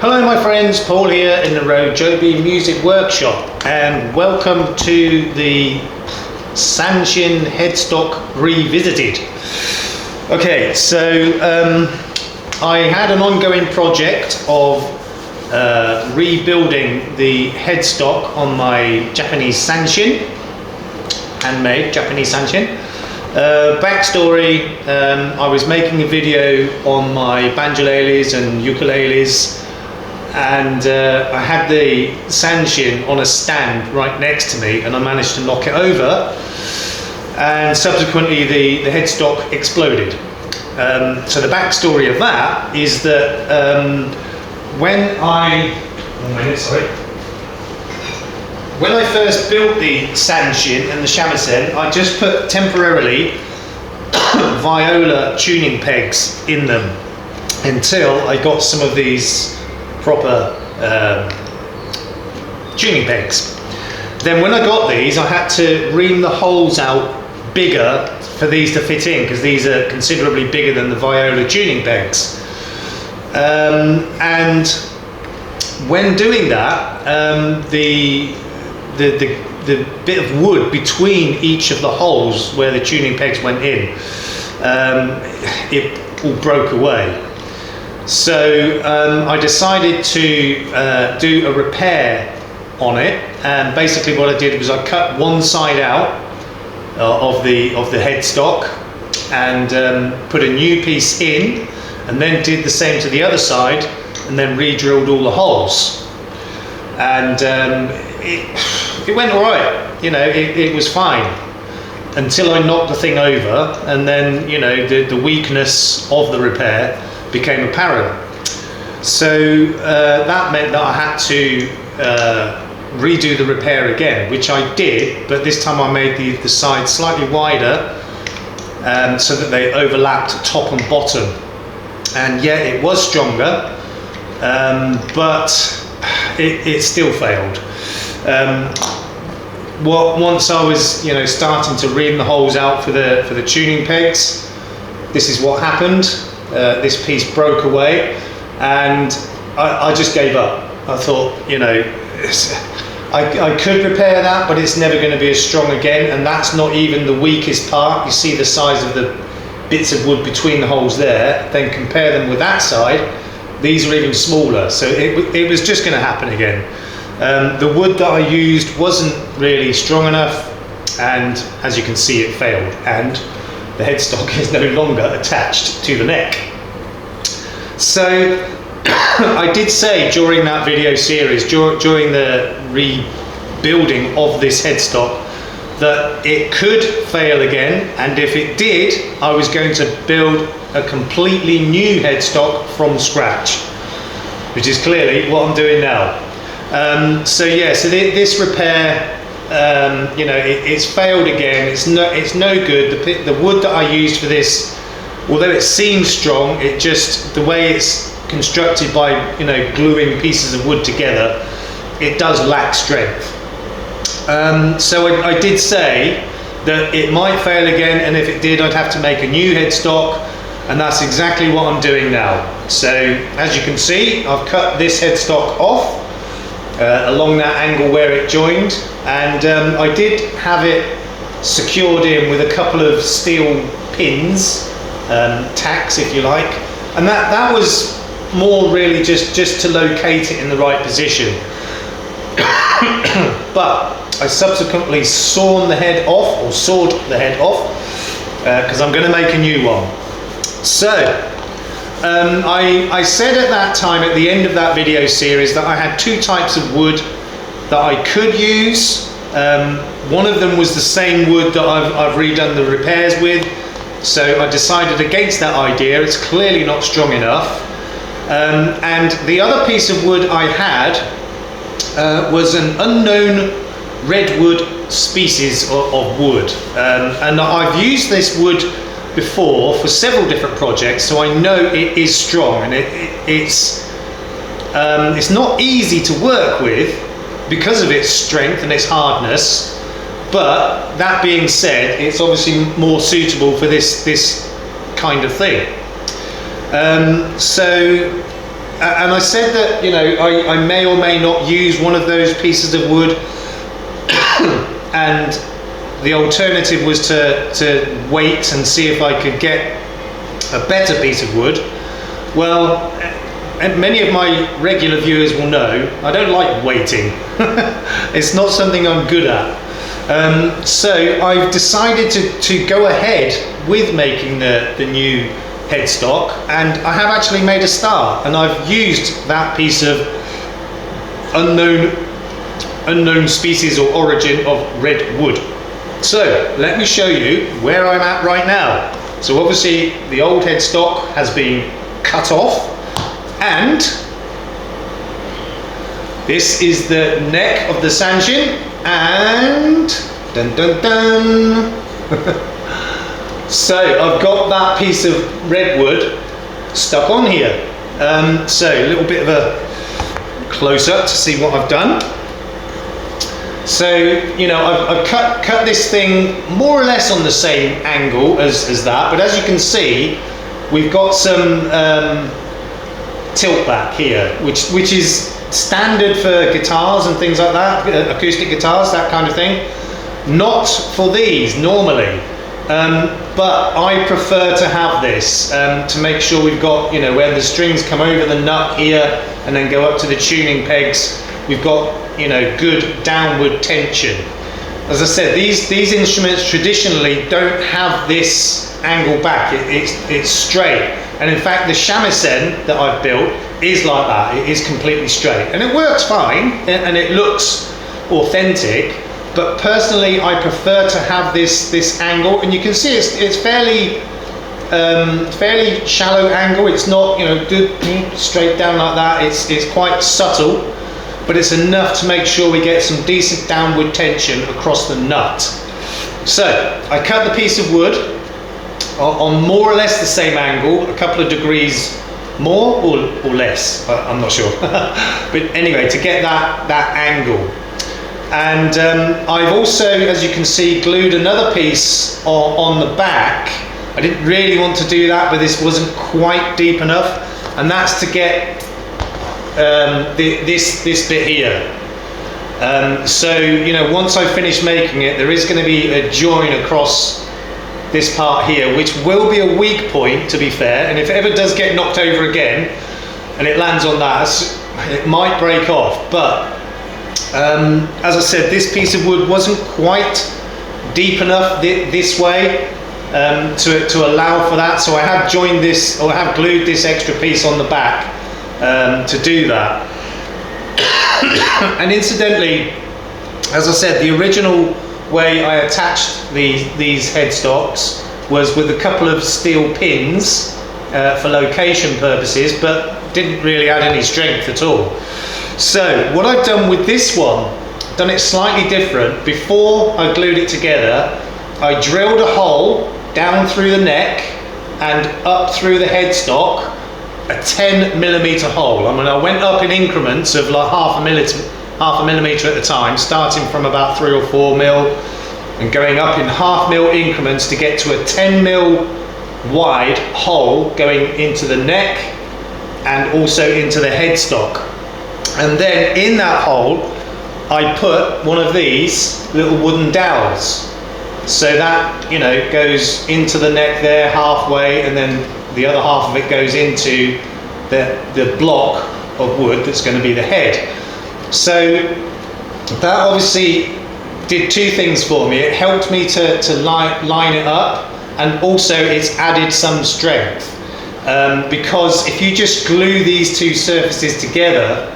Hello my friends, Paul here in the RoJoBe Music Workshop, and welcome to the Sanshin headstock revisited. Okay, so I had an ongoing project of rebuilding the headstock on my Japanese Sanshin, handmade Japanese Sanshin. Backstory, I was making a video on my banjolales and ukuleles, and I had the Sanshin on a stand right next to me, and I managed to knock it over, and subsequently the headstock exploded. So the backstory of that is that when I first built the Sanshin and the shamisen, I just put temporarily viola tuning pegs in them until I got some of these proper tuning pegs. Then when I got these, I had to ream the holes out bigger for these to fit in, because these are considerably bigger than the viola tuning pegs. And when doing that, the bit of wood between each of the holes where the tuning pegs went in, it all broke away. So I decided to do a repair on it, and basically what I did was I cut one side out of the headstock and put a new piece in, and then did the same to the other side, and then re-drilled all the holes. And it went all right, you know, it was fine until I knocked the thing over, and then, you know, the weakness of the repair became apparent. So that meant that I had to redo the repair again, which I did, but this time I made the sides slightly wider so that they overlapped top and bottom. And yeah, it was stronger, but it still failed. Once I was, you know, starting to ream the holes out for the tuning pegs, this is what happened. This piece broke away, and I just gave up. I thought, you know, I could repair that, but it's never going to be as strong again, and that's not even the weakest part. You see the size of the bits of wood between the holes there, then compare them with that side, these are even smaller, so it was just going to happen again. The wood that I used wasn't really strong enough, and as you can see, it failed, and the headstock is no longer attached to the neck. So I did say during that video series, during the rebuilding of this headstock, that it could fail again, and if it did, I was going to build a completely new headstock from scratch, which is clearly what I'm doing now. So yeah, so this repair, you know, it's failed again. It's no good. The wood that I used for this, although it seems strong, it just, the way it's constructed by, you know, gluing pieces of wood together, it does lack strength. So I did say that it might fail again, and if it did, I'd have to make a new headstock, and that's exactly what I'm doing now. So as you can see, I've cut this headstock off along that angle where it joined, and I did have it secured in with a couple of steel pins, tacks if you like, and that was more really just to locate it in the right position. But I subsequently sawed the head off, because I'm going to make a new one. So I said at that time, at the end of that video series, that I had two types of wood that I could use. One of them was the same wood that I've redone the repairs with, so I decided against that idea. It's clearly not strong enough. And the other piece of wood I had was an unknown redwood species of wood, and I've used this wood before for several different projects, so I know it is strong, and it's not easy to work with because of its strength and its hardness, but that being said, it's obviously more suitable for this kind of thing. So and I said that, you know, I may or may not use one of those pieces of wood, and the alternative was to wait and see if I could get a better piece of wood. Well, and many of my regular viewers will know I don't like waiting. It's not something I'm good at. So I've decided to go ahead with making the new headstock, and I have actually made a start, and I've used that piece of unknown species or origin of red wood. So let me show you where I'm at right now. So obviously the old headstock has been cut off, and this is the neck of the Sanshin, and dun dun dun. So I've got that piece of redwood stuck on here. So a little bit of a close up to see what I've done. So, you know, I've cut this thing more or less on the same angle as that, but as you can see, we've got some tilt back here, which is standard for guitars and things like that, acoustic guitars, that kind of thing. Not for these normally, but I prefer to have this to make sure we've got, you know, where the strings come over the nut here and then go up to the tuning pegs, we've got, you know, good downward tension. As I said, these instruments traditionally don't have this angle back. It's straight, and in fact the shamisen that I've built is like that. It is completely straight, and it works fine, and it looks authentic. But personally, I prefer to have this angle, and you can see it's fairly shallow angle. It's not, you know, straight down like that. It's quite subtle, but it's enough to make sure we get some decent downward tension across the nut. So I cut the piece of wood on more or less the same angle, a couple of degrees more or less, I'm not sure. But anyway, to get that angle. And I've also, as you can see, glued another piece on the back. I didn't really want to do that, but this wasn't quite deep enough, and that's to get this bit here. So, you know, once I finish making it, there is going to be a join across this part here, which will be a weak point, to be fair, and if it ever does get knocked over again and it lands on that, it might break off. But as I said, this piece of wood wasn't quite deep enough this way to allow for that, so I have joined this, or I have glued this extra piece on the back to do that. And incidentally, as I said, the original way I attached these headstocks was with a couple of steel pins for location purposes, but didn't really add any strength at all. So what I've done with this one, done it slightly different. Before I glued it together, I drilled a hole down through the neck and up through the headstock, a 10mm hole. I mean, I went up in increments of like half a millimeter at a time, starting from about 3 or 4 mil and going up in ½ mil increments to get to a 10mm wide hole going into the neck and also into the headstock. And then in that hole, I put one of these little wooden dowels. So that, you know, goes into the neck there halfway, and then the other half of it goes into the block of wood that's going to be the head. So that obviously did two things for me. It helped me to line it up, and also it's added some strength. Because if you just glue these two surfaces together,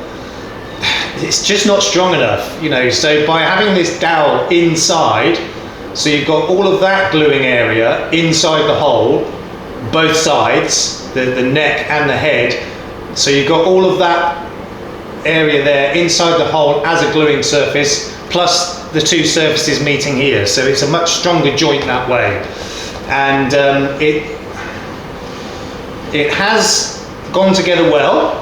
it's just not strong enough, you know. So by having this dowel inside, so you've got all of that gluing area inside the hole, both sides, the neck and the head. So you've got all of that area there inside the hole as a gluing surface, plus the two surfaces meeting here. So it's a much stronger joint that way. And it has gone together well.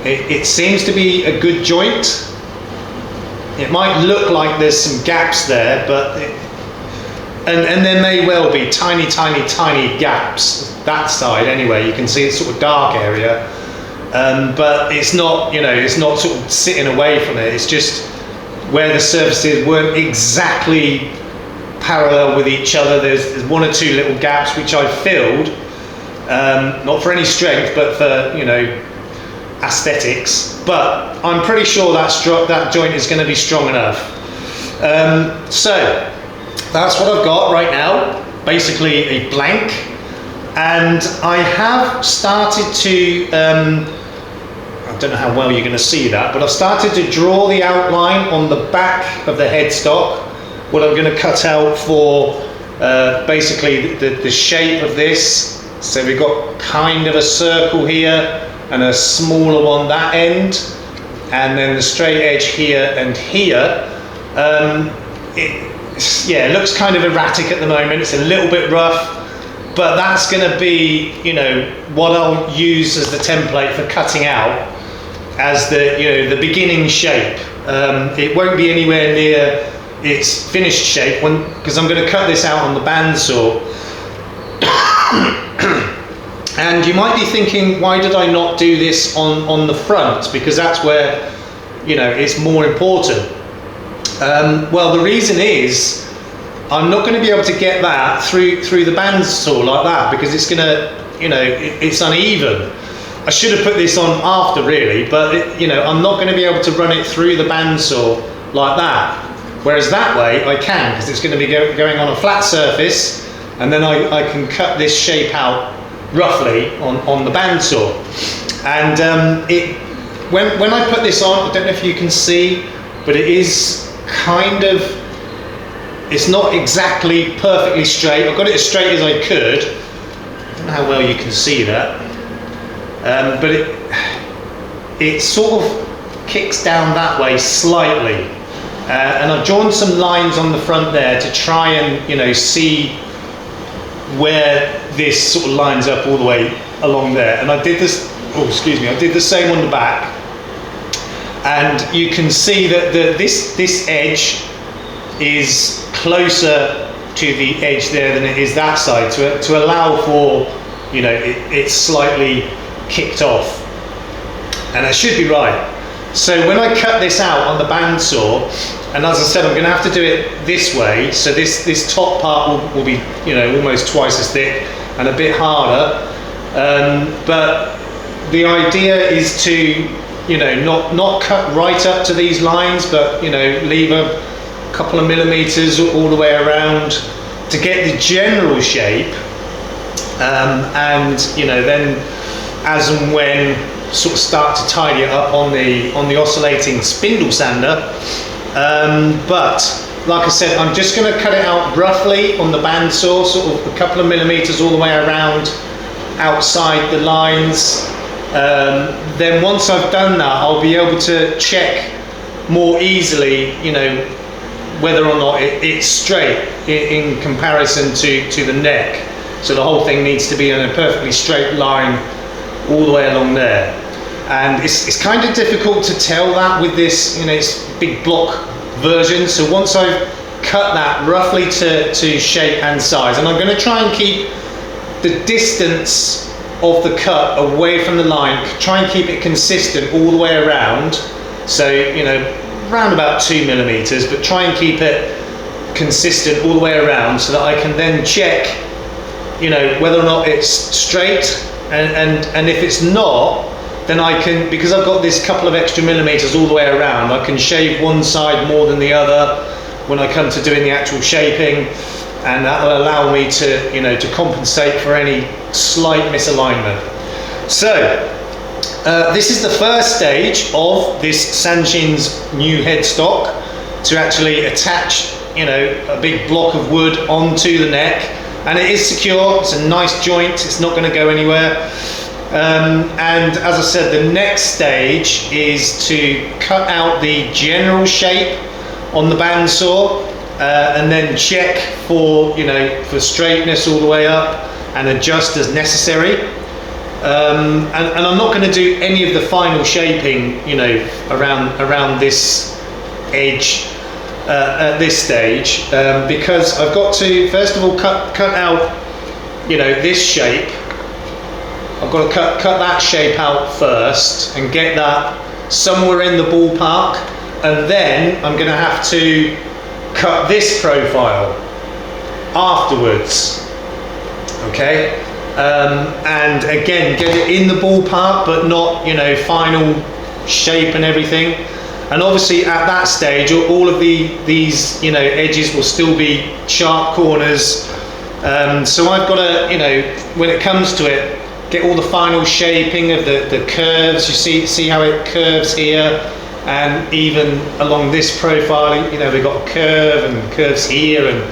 It seems to be a good joint. It might look like there's some gaps there, but and there may well be tiny gaps that side anyway. You can see it's sort of dark area, but it's not, you know, it's not sort of sitting away from it. It's just where the surfaces weren't exactly parallel with each other. There's one or two little gaps which I filled, not for any strength, but for, you know, aesthetics. But I'm pretty sure that joint is going to be strong enough. So that's what I've got right now, basically a blank. And I have started to, I don't know how well you're going to see that, but I've started to draw the outline on the back of the headstock, what I'm going to cut out for basically the shape of this. So we've got kind of a circle here and a smaller one that end, and then the straight edge here and here. It looks kind of erratic at the moment. It's a little bit rough, but that's going to be, you know, what I'll use as the template for cutting out as the, you know, the beginning shape. It won't be anywhere near its finished shape because I'm going to cut this out on the bandsaw. And you might be thinking, why did I not do this on the front? Because that's where, you know, it's more important. Well, the reason is I'm not going to be able to get that through the bandsaw like that, because it's going to, you know, it's uneven. I should have put this on after really, but you know, I'm not going to be able to run it through the bandsaw like that. Whereas that way I can, because it's going to be going on a flat surface, and then I can cut this shape out roughly on the bandsaw. And when I put this on, I don't know if you can see, but it is kind of, it's not exactly perfectly straight. I've got it as straight as I could. I don't know how well you can see that, but it sort of kicks down that way slightly, and I've drawn some lines on the front there to try and, you know, see where this sort of lines up all the way along there. And I did this, oh excuse me, I did the same on the back, and you can see that this edge is closer to the edge there than it is that side, to allow for, you know, it's slightly kicked off, and that should be right. So when I cut this out on the bandsaw, and as I said, I'm going to have to do it this way, so this top part will be, you know, almost twice as thick and a bit harder, but the idea is to, you know, not cut right up to these lines, but, you know, leave a couple of millimeters all the way around to get the general shape, and, you know, then as and when sort of start to tidy it up on the oscillating spindle sander. But like I said, I'm just going to cut it out roughly on the bandsaw, sort of a couple of millimeters all the way around outside the lines. Then once I've done that, I'll be able to check more easily, you know, whether or not it's straight in comparison to the neck. So the whole thing needs to be in a perfectly straight line all the way along there. And it's kind of difficult to tell that with this, you know, it's big block version. So once I've cut that roughly to shape and size, and I'm going to try and keep the distance of the cut away from the line, try and keep it consistent all the way around. So, you know, around about 2 millimeters, but try and keep it consistent all the way around, so that I can then check, you know, whether or not it's straight, and if it's not, then I can, because I've got this couple of extra millimeters all the way around, I can shave one side more than the other when I come to doing the actual shaping, and that will allow me to, you know, to compensate for any slight misalignment. So this is the first stage of this Sanshin's new headstock, to actually attach, you know, a big block of wood onto the neck, and it is secure. It's a nice joint, it's not going to go anywhere. And as I said, the next stage is to cut out the general shape on the bandsaw, and then check for, you know, for straightness all the way up, and adjust as necessary. And I'm not going to do any of the final shaping, you know, around this edge at this stage, because I've got to first of all cut out, you know, this shape I've got to cut that shape out first and get that somewhere in the ballpark, and then I'm going to have to cut this profile afterwards. Okay, and again, get it in the ballpark, but not, you know, final shape and everything. And obviously at that stage, all of these, you know, edges will still be sharp corners. So I've got to, you know, when it comes to it, get all the final shaping of the curves. You see how it curves here, and even along this profile, you know, we've got a curve and curves here, and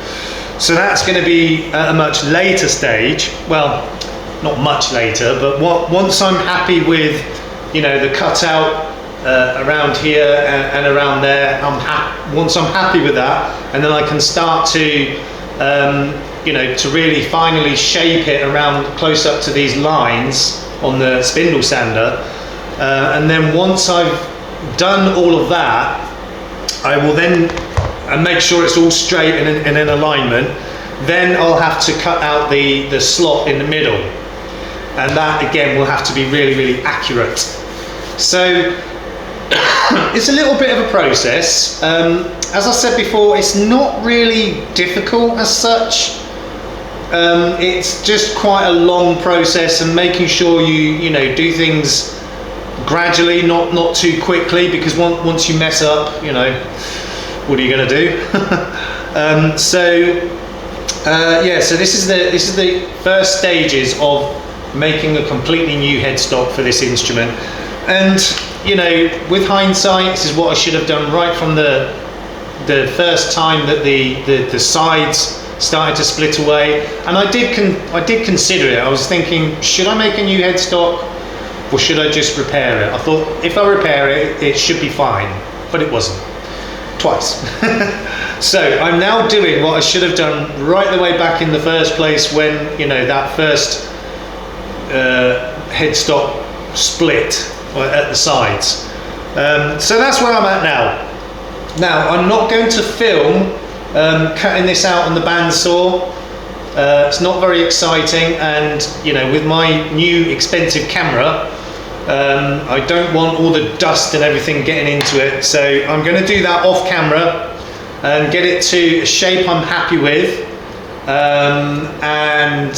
so that's going to be at a much later stage. Well, not much later, but once I'm happy with, you know, the cutout around here and around there, once I'm happy with that, and then I can start to, you know, to really finally shape it around close up to these lines on the spindle sander. And then once I've done all of that, I will then make sure it's all straight and in alignment. Then I'll have to cut out the slot in the middle, and that again will have to be really, really accurate. So it's a little bit of a process. As I said before, it's not really difficult as such. It's just quite a long process, and making sure you know, do things gradually, not too quickly, because once you mess up, you know, what are you going to do? Yeah, so this is the first stages of making a completely new headstock for this instrument. And you know, with hindsight, this is what I should have done right from the first time that the sides started to split away. And I did consider it. I was thinking, should I make a new headstock, or should I just repair it? I thought, if I repair it, it should be fine, but it wasn't. Twice. So I'm now doing what I should have done right the way back in the first place, when, you know, that first headstock split at the sides. So that's where I'm at now. Now I'm not going to film cutting this out on the bandsaw. It's not very exciting, and you know, with my new expensive camera, I don't want all the dust and everything getting into it. So I'm going to do that off camera and get it to a shape I'm happy with, and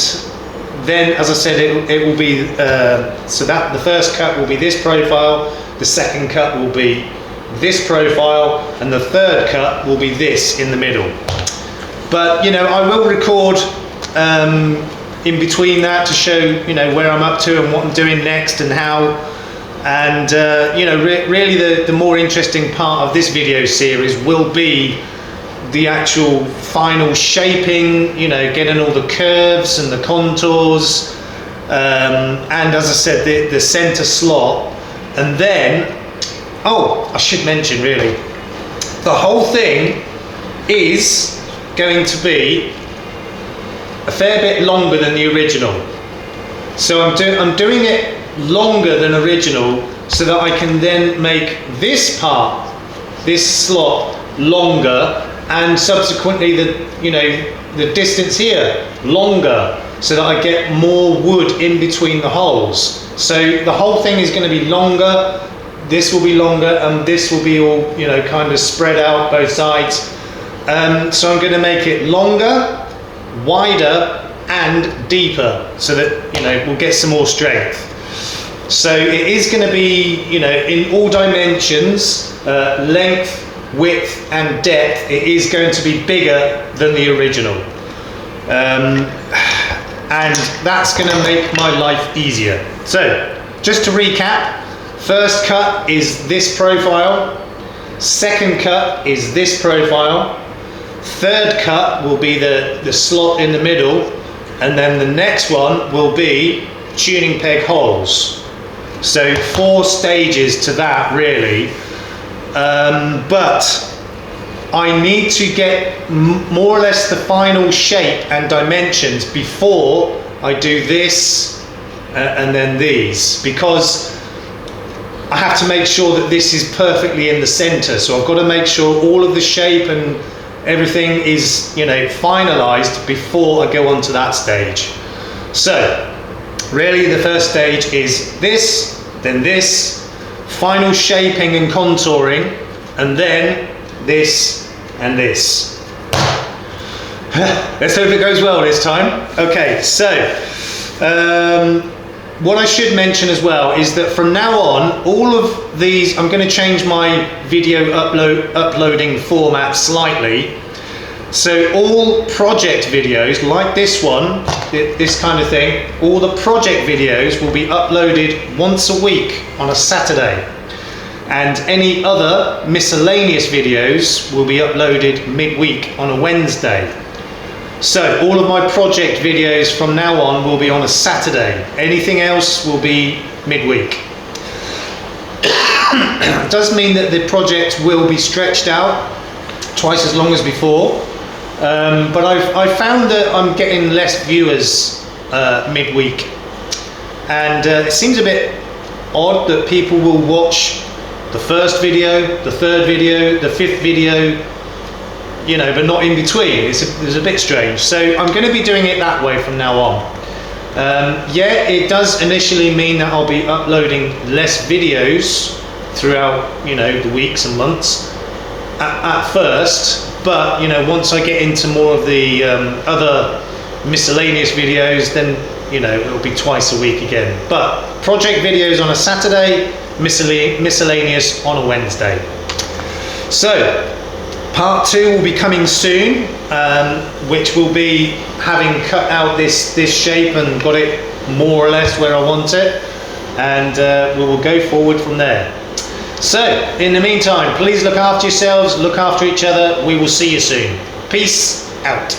then, as I said, it will be, so that the first cut will be this profile, the second cut will be this profile, and the third cut will be this in the middle. But you know, I will record in between that to show, you know, where I'm up to and what I'm doing next and how. And you know, really the more interesting part of this video series will be the actual final shaping, you know, getting all the curves and the contours, and as I said, the center slot. And then, oh, I should mention, really, the whole thing is going to be a fair bit longer than the original. So I'm doing it longer than original, so that I can then make this part, this slot, longer, and subsequently the distance here longer, so that I get more wood in between the holes. So the whole thing is going to be longer. This will be longer, and this will be all, you know, kind of spread out both sides. So I'm going to make it longer, wider, and deeper, so that, you know, we'll get some more strength. So it is going to be, you know, in all dimensions, length, width, and depth, it is going to be bigger than the original. And that's going to make my life easier. So, just to recap, first cut is this profile, second cut is this profile, third cut will be the slot in the middle, and then the next one will be tuning peg holes. So 4 stages to that, really. But I need to get more or less the final shape and dimensions before I do this and then these, because I have to make sure that this is perfectly in the center. So I've got to make sure all of the shape and everything is, you know, finalized before I go on to that stage. So Really, the first stage is this, then this, final shaping and contouring, and then this and this. Let's hope it goes well this time. Okay, so what I should mention as well is that from now on, all of these, I'm going to change my video uploading format slightly. So all project videos, like this one, this kind of thing, all the project videos will be uploaded once a week on a Saturday. And any other miscellaneous videos will be uploaded midweek on a Wednesday. So all of my project videos from now on will be on a Saturday. Anything else will be midweek. It does mean that the project will be stretched out twice as long as before. But I've found that I'm getting less viewers midweek. And it seems a bit odd that people will watch the first video, the third video, the fifth video, you know, but not in between. It's a bit strange. So I'm going to be doing it that way from now on. Yeah, it does initially mean that I'll be uploading less videos throughout, you know, the weeks and months at first. But, you know, once I get into more of the other miscellaneous videos, then, you know, it'll be twice a week again. But project videos on a Saturday, miscellaneous on a Wednesday. So part 2 will be coming soon, which will be having cut out this shape and got it more or less where I want it, and we will go forward from there. So in the meantime, please look after yourselves, look after each other. We will see you soon. Peace out.